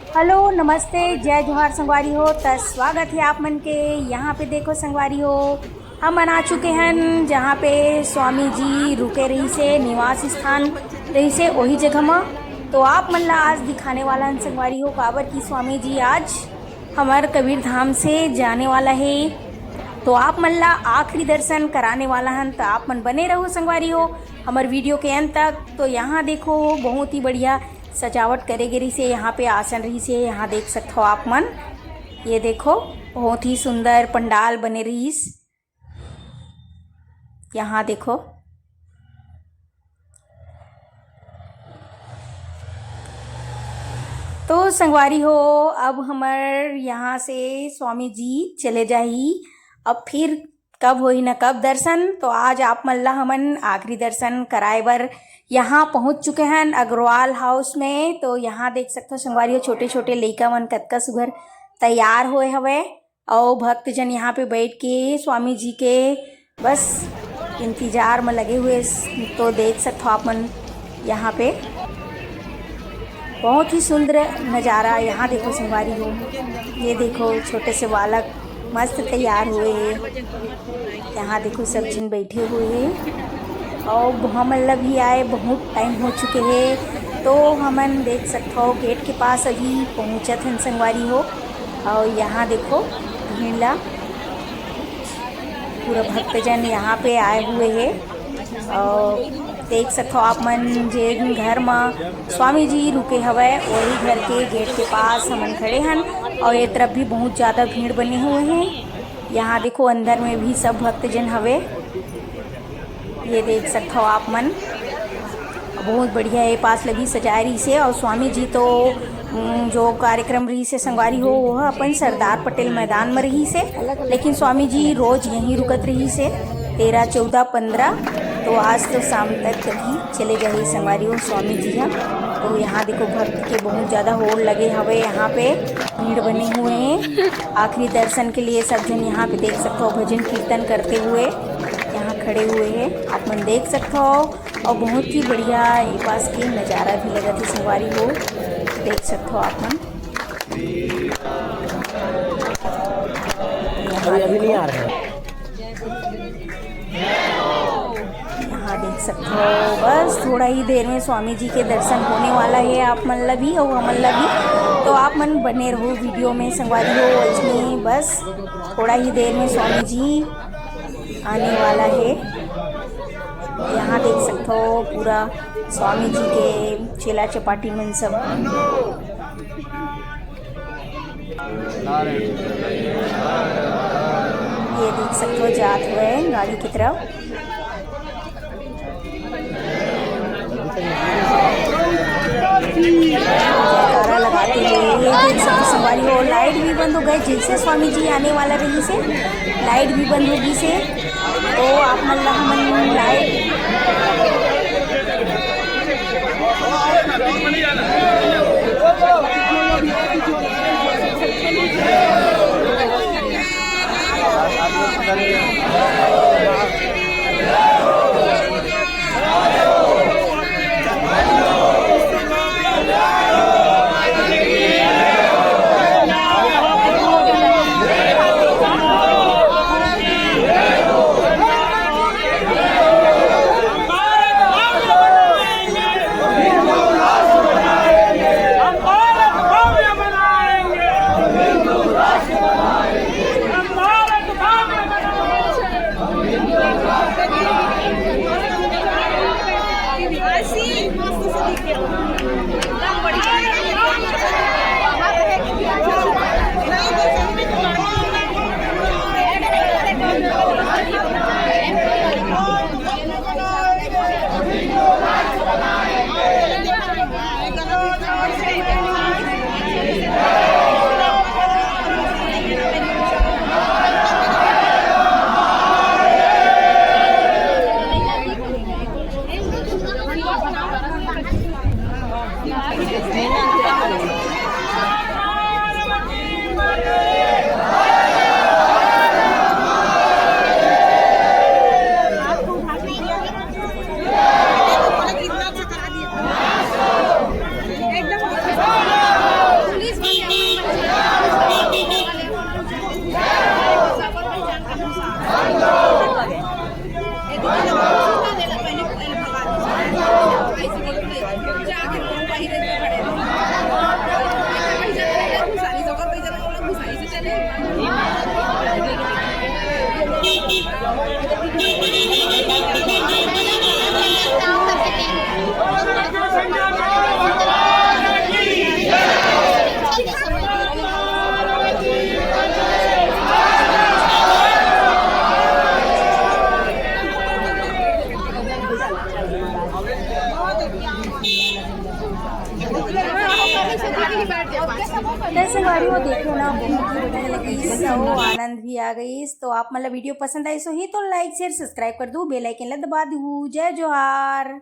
Hello नमस्ते जय जोहार संगवारी हो। तो स्वागत है आप मन के यहाँ पे। देखो संगवारी हो, हम आ चुके हैं जहाँ पे स्वामी जी रुके रही से, निवास स्थान रही से, वही जगह में। तो आप मन ला आज दिखाने वाला है संगवारी हो काबर की स्वामी जी आज हमार कबीर धाम से जाने वाला है। तो आप मन ला आखिरी दर्शन कराने वाला है। तो आप मन बने रहो संगवारी हो हमार वीडियो के अंत तक। तो यहाँ देखो बहुत ही बढ़िया सजावट करे गिरी से, यहाँ पे आसन रही से, यहाँ देख सकते हो आप मन। ये देखो बहुत ही सुंदर पंडाल बने रहीस। यहाँ देखो तो संगवारी हो अब हमार यहाँ से स्वामी जी चले जाही। अब फिर कब होई ना कब दर्शन। तो आज आप मन ला हमन आखिरी दर्शन कराए बर यहाँ पहुँच चुके हैं अग्रवाल हाउस में। तो यहाँ देख सकते हो संगवारी हो छोटे छोटे लइका मन कतका सुघर तैयार होए हवे और भक्तजन यहाँ पे बैठ के स्वामी जी के बस इंतजार में लगे हुए। तो देख सकते हो आप मन यहाँ पे बहुत ही सुंदर नज़ारा। यहाँ देखो संगवारी हो, ये देखो छोटे से बालक मस्त तैयार हुए हैं। यहाँ देखो सब जन बैठे हुए हैं और हमन भी आए बहुत टाइम हो चुके हैं। तो हमन देख सकते हो गेट के पास अभी पहुँचत हैं संगवारी हो। और यहाँ देखो भीड़ पूरा भक्तजन यहाँ पे आए हुए हैं। और देख सकते हो आप मन जे घर में स्वामी जी रुके हवे वही घर के गेट के पास हमन खड़े हैं। और ये तरफ भी बहुत ज़्यादा भीड़ बने हुए हैं। यहाँ देखो अंदर में भी सब भक्तजन हवे, ये देख सकते हो आप मन। बहुत बढ़िया ये पास लगी सजाए रही से। और स्वामी जी तो जो कार्यक्रम रही से संगवारी हो वह अपन सरदार पटेल मैदान में रही से, लेकिन स्वामी जी रोज़ यहीं रुकत रही से 13, 14, 15। तो आज तो शाम तक कभी चले जाइए संगवारी हो स्वामी जी हैं। तो यहाँ देखो भक्त के बहुत ज़्यादा होड़ लगे हवे, यहाँ पे भीड़ बने हुए हैं आखिरी दर्शन के लिए। सब जन यहाँ पे देख सकते हो भजन कीर्तन करते हुए यहाँ खड़े हुए हैं, आप मन देख सकते हो। और बहुत ही बढ़िया ये पास की नज़ारा भी लगा थी संगवारी हो, देख सकते हो आप मन। अभी नहीं आ रहे हैं। यहाँ देख सकते हो बस थोड़ा ही देर में स्वामी जी के दर्शन होने वाला है आप मन ला भी और हमन ला भी। तो आप मन बने रहो वीडियो में संगवारी हो। इसमें बस थोड़ा ही देर में स्वामी जी आने वाला है। यहाँ देख सकते हो पूरा स्वामी जी के चेला चपाटी मन सब। ये देख सकते हो जात हुए गाड़ी की तरफ। जयकारा लगाते हुए देख सकते संगवारी हो। लाइट भी बंद हो गए जैसे स्वामी जी आने वाला रही से, लाइट भी बंद होगी से। तो आप मन ला हमन लाइट दर्शन गाड़ी वो देखो ना, बहुत ही बढ़िया लगी, सो आनंद भी आ गई। तो आप मतलब वीडियो पसंद आई सो ही तो लाइक शेयर सब्सक्राइब कर दो, बेल आइकन ला दबा दू। जय जोहार।